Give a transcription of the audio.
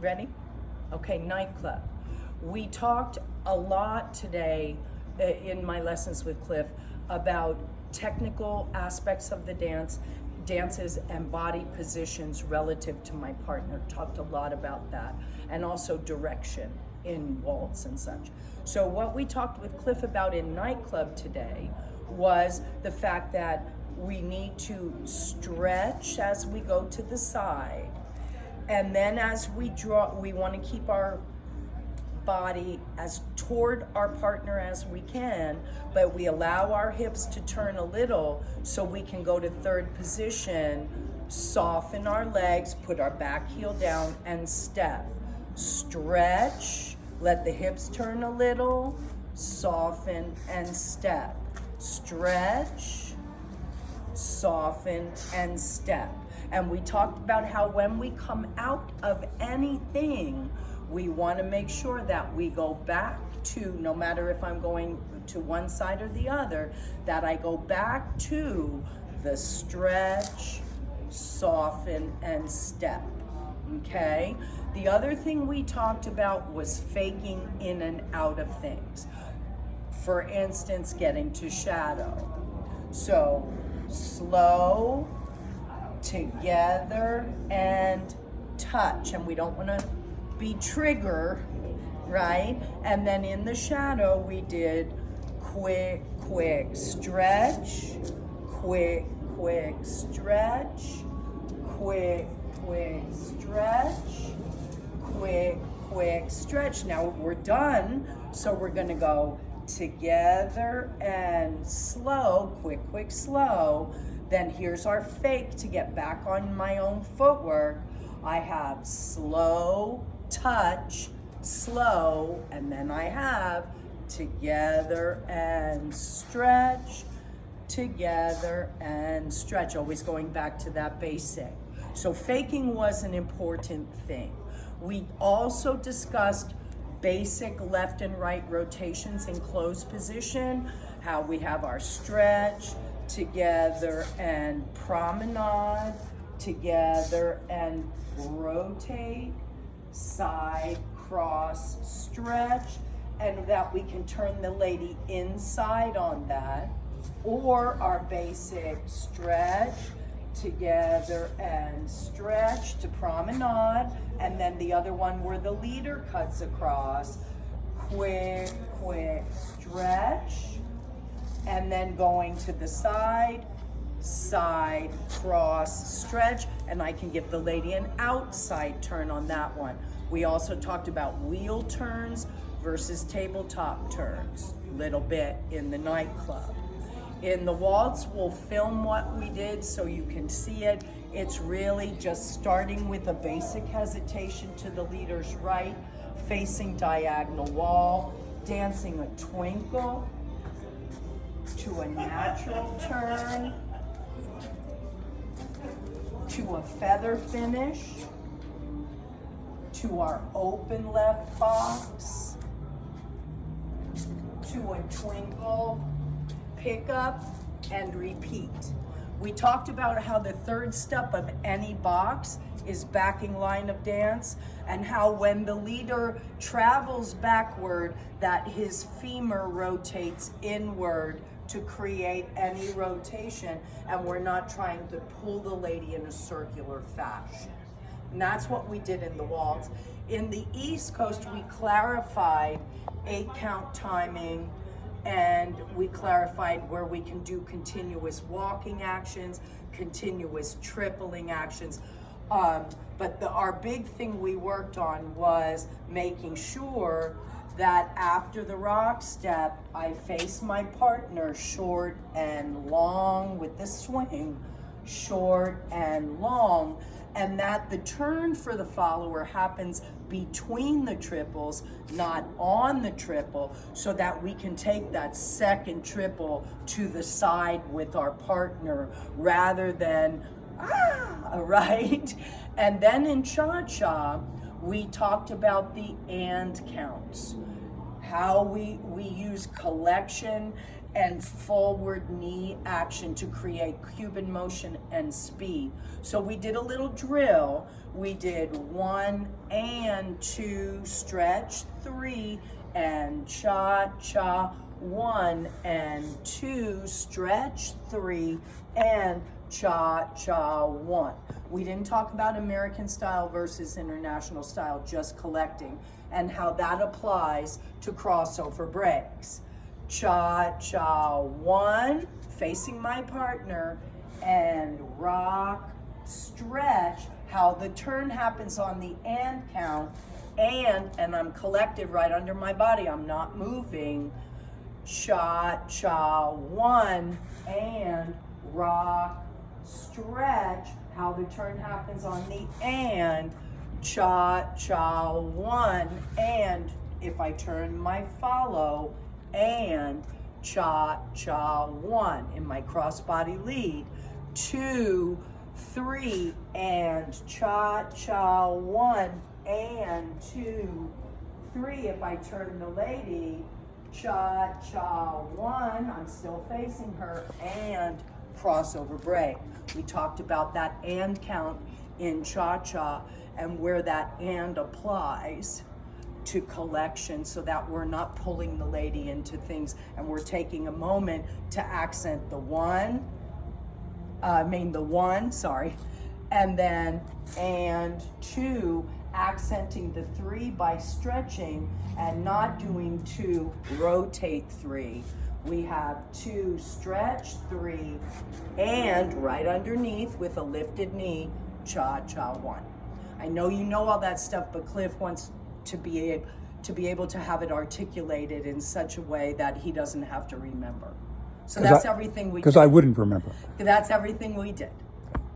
Ready? Okay, nightclub. We talked a lot today in my lessons with Cliff about technical aspects of the dances and body positions relative to my partner. Talked a lot about that, and also direction in waltz and such. So what we talked with Cliff about in nightclub today was the fact that we need to stretch as we go to the side, and then as we draw, we want to keep our body as toward our partner as we can, but we allow our hips to turn a little so we can go to third position, soften our legs, put our back heel down, and step. Stretch, let the hips turn a little, soften, and step. Stretch, soften, and step. And we talked about how when we come out of anything, we want to make sure that we go back to, no matter if I'm going to one side or the other, that I go back to the stretch, soften, and step. Okay? The other thing we talked about was faking in and out of things. For instance, getting to shadow. So, slow, together, and touch. And we don't want to be trigger, right? And then in the shadow, we did quick, quick stretch, quick, quick stretch, quick, quick stretch, quick, quick stretch. Now we're done, so we're gonna go together and slow, quick, quick, slow. Then here's our fake to get back on my own footwork. I have slow, touch, slow, and then I have together and stretch, together and stretch, always going back to that basic. So faking was an important thing. We also discussed basic left and right rotations in closed position, how we have our stretch, together and promenade, together and rotate, side, cross, stretch, and that we can turn the lady inside on that, or our basic stretch, together and stretch to promenade, and then the other one where the leader cuts across, quick, quick stretch, and then going to the side, side, cross, stretch, and I can give the lady an outside turn on that one. We also talked about wheel turns versus tabletop turns, little bit in the nightclub. In the waltz, we'll film what we did so you can see it. It's really just starting with a basic hesitation to the leader's right, facing diagonal wall, dancing a twinkle, to a natural turn, to a feather finish, to our open left box, to a twinkle, pick up, and repeat. We talked about how the third step of any box is backing line of dance, and how when the leader travels backward, that his femur rotates inward to create any rotation, and we're not trying to pull the lady in a circular fashion. And that's what we did in the waltz. In the East Coast, we clarified 8-count timing, and we clarified where we can do continuous walking actions, continuous tripling actions. But our big thing we worked on was making sure that after the rock step, I face my partner short and long with the swing, short and long, and that the turn for the follower happens between the triples, not on the triple, so that we can take that second triple to the side with our partner rather than, right? And then in cha-cha, we talked about the and counts, how we use collection and forward knee action to create Cuban motion and speed. So we did a little drill. We did 1 and 2, stretch, 3 and cha-cha, 1 and 2, stretch, 3 and cha-cha, 1. We didn't talk about American style versus international style, just collecting, and how that applies to crossover breaks. Cha-cha, 1, facing my partner, and rock, stretch, how the turn happens on the and count, and I'm collected right under my body, I'm not moving. Cha-cha, 1, and rock, stretch, how the turn happens on the and, cha-cha, 1, and if I turn my follow, and cha-cha, 1 in my crossbody lead, 2, 3, and cha-cha, 1, and 2, 3 if I turn the lady, cha-cha, 1, I'm still facing her, and crossover break. We talked about that and count in cha-cha and where that and applies to collection, so that we're not pulling the lady into things, and we're taking a moment to accent the one, and then and 2, accenting the 3 by stretching and not doing 2, rotate 3. We have 2, stretch, 3, and right underneath with a lifted knee, cha-cha, 1. I know you know all that stuff, but Cliff wants to be able to have it articulated in such a way that he doesn't have to remember. So that's everything we did. Because I wouldn't remember. That's everything we did.